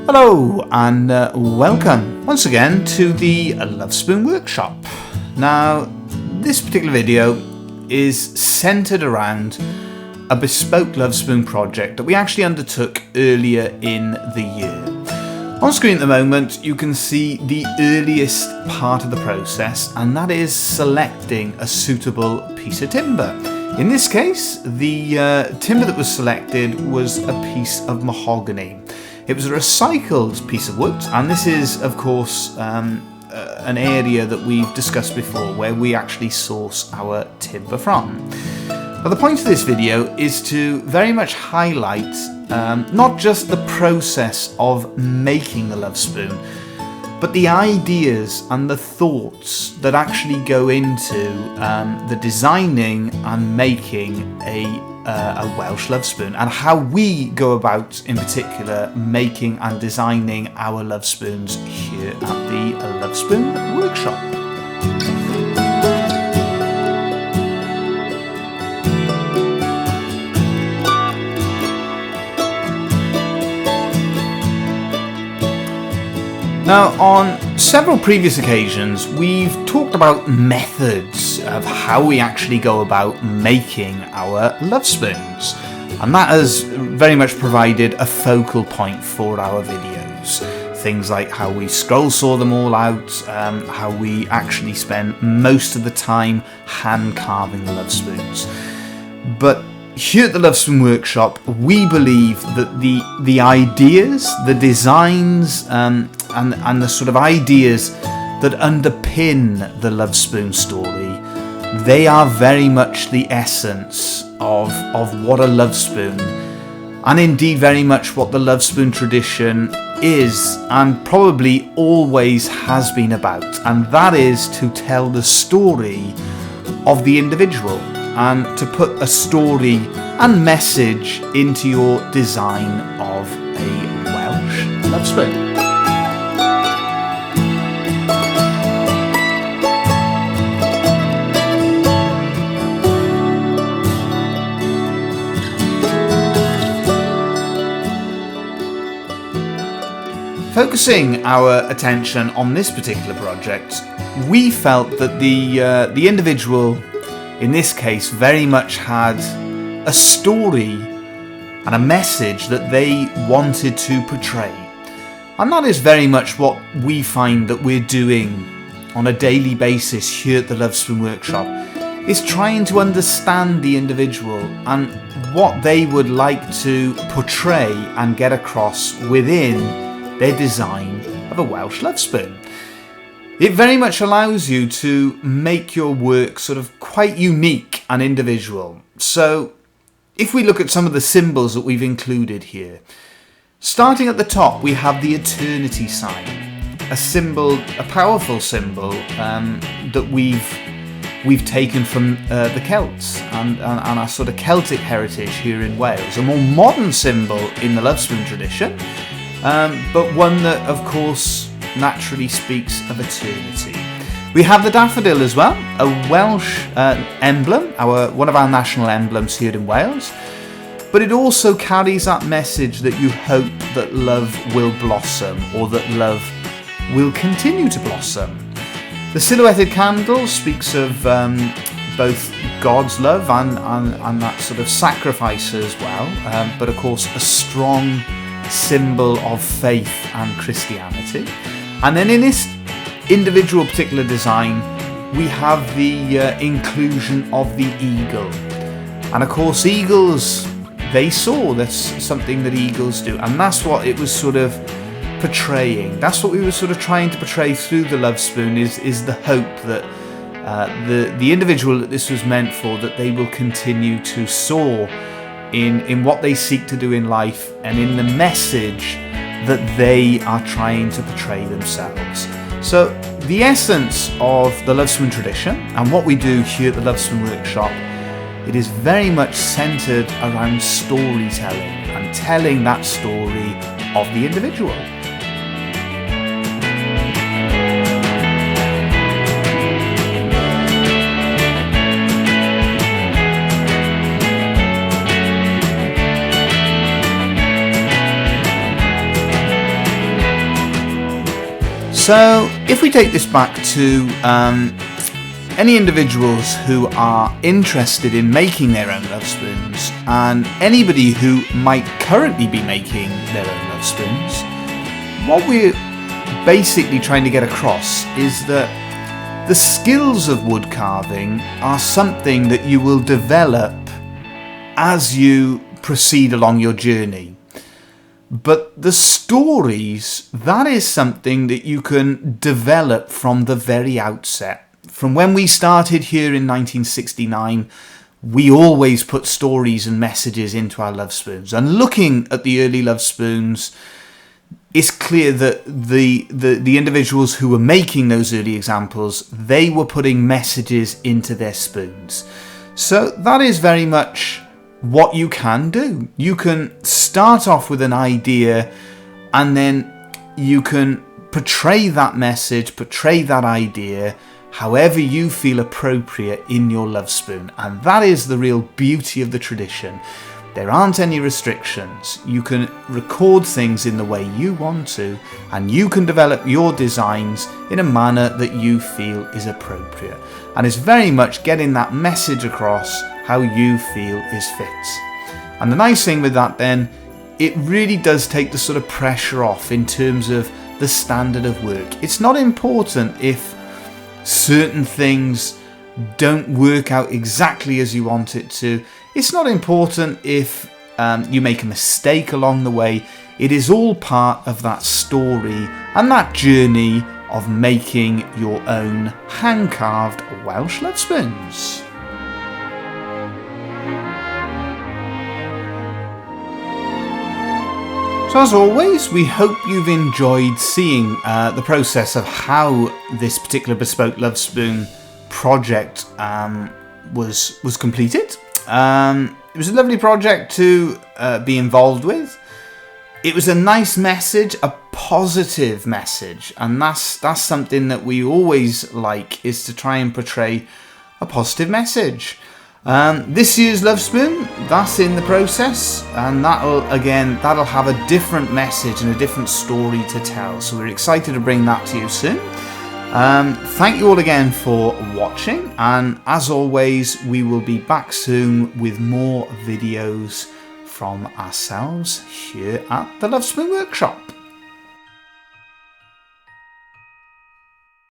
Hello and welcome once again to the Love Spoon Workshop. Now, this particular video is centered around a bespoke Love Spoon project that we actually undertook earlier in the year. On screen at the moment you can see the earliest part of the process, and that is selecting a suitable piece of timber. In this case, the timber that was selected was a piece of mahogany. It was a recycled piece of wood, and this is, of course, an area that we've discussed before where we actually source our timber from. Now, the point of this video is to very much highlight not just the process of making the Love Spoon, but the ideas and the thoughts that actually go into the designing and making a Welsh Love Spoon, and how we go about, in particular, making and designing our Love Spoons here at the Love Spoon Workshop. Now, on several previous occasions, we've talked about methods of how we actually go about making our Love Spoons, and that has very much provided a focal point for our videos. Things like how we scroll saw them all out, how we actually spend most of the time hand carving the Love Spoons. But here at the Love Spoon Workshop, we believe that the ideas, the designs, and the sort of ideas that underpin the Love Spoon story, they are very much the essence of what a Love Spoon, and indeed very much what the Love Spoon tradition is, and probably always has been about, and that is to tell the story of the individual, and to put a story and message into your design of a Welsh Love Spoon. Focusing our attention on this particular project, we felt that the individual in this case very much had a story and a message that they wanted to portray. And that is very much what we find that we're doing on a daily basis here at the Love Spoon Workshop, is trying to understand the individual and what they would like to portray and get across within their design of a Welsh Love Spoon. It very much allows you to make your work sort of quite unique and individual. So if we look at some of the symbols that we've included here, starting at the top we have the eternity sign, a symbol, a powerful symbol that we've taken from the Celts and our sort of Celtic heritage here in Wales. A more modern symbol in the Love Spoon tradition, but one that of course naturally speaks of eternity. We have the daffodil as well, a Welsh emblem, one of our national emblems here in Wales, but it also carries that message that you hope that love will blossom, or that love will continue to blossom. The silhouetted candle speaks of both God's love and that sort of sacrifice as well, but of course a strong symbol of faith and Christianity. And then in this individual particular design we have the inclusion of the eagle, and of course eagles, they soar. That's something that eagles do, and that's what it was sort of portraying. That's what we were sort of trying to portray through the Love Spoon, is the hope that the individual that this was meant for, that they will continue to soar in what they seek to do in life and in the message that they are trying to portray themselves. So the essence of the Love Spoon tradition and what we do here at the Love Spoon Workshop, it is very much centered around storytelling and telling that story of the individual. So if we take this back to any individuals who are interested in making their own love spoons, and anybody who might currently be making their own love spoons, what we're basically trying to get across is that the skills of wood carving are something that you will develop as you proceed along your journey. But the stories, that is something that you can develop from the very outset. From when we started here in 1969, we always put stories and messages into our love spoons. And looking at the early love spoons, it's clear that the individuals who were making those early examples, they were putting messages into their spoons. So that is very much what you can do. You can start off with an idea, and then you can portray that message, portray that idea however you feel appropriate in your love spoon. And that is the real beauty of the tradition. There aren't any restrictions. You can record things in the way you want to, and you can develop your designs in a manner that you feel is appropriate. And it's very much getting that message across how you feel is fit. And the nice thing with that then, it really does take the sort of pressure off in terms of the standard of work. It's not important if certain things don't work out exactly as you want it to. It's not important if you make a mistake along the way. It is all part of that story and that journey of making your own hand-carved Welsh love spoons. So as always, we hope you've enjoyed seeing the process of how this particular bespoke love spoon project was completed. It was a lovely project to be involved with. It was a nice message, a positive message, and that's something that we always like, is to try and portray a positive message. This year's love spoon, that's in the process, and that'll have a different message and a different story to tell, so we're excited to bring that to you soon. Thank you all again for watching, and as always, we will be back soon with more videos from ourselves here at the Love Spoon Workshop.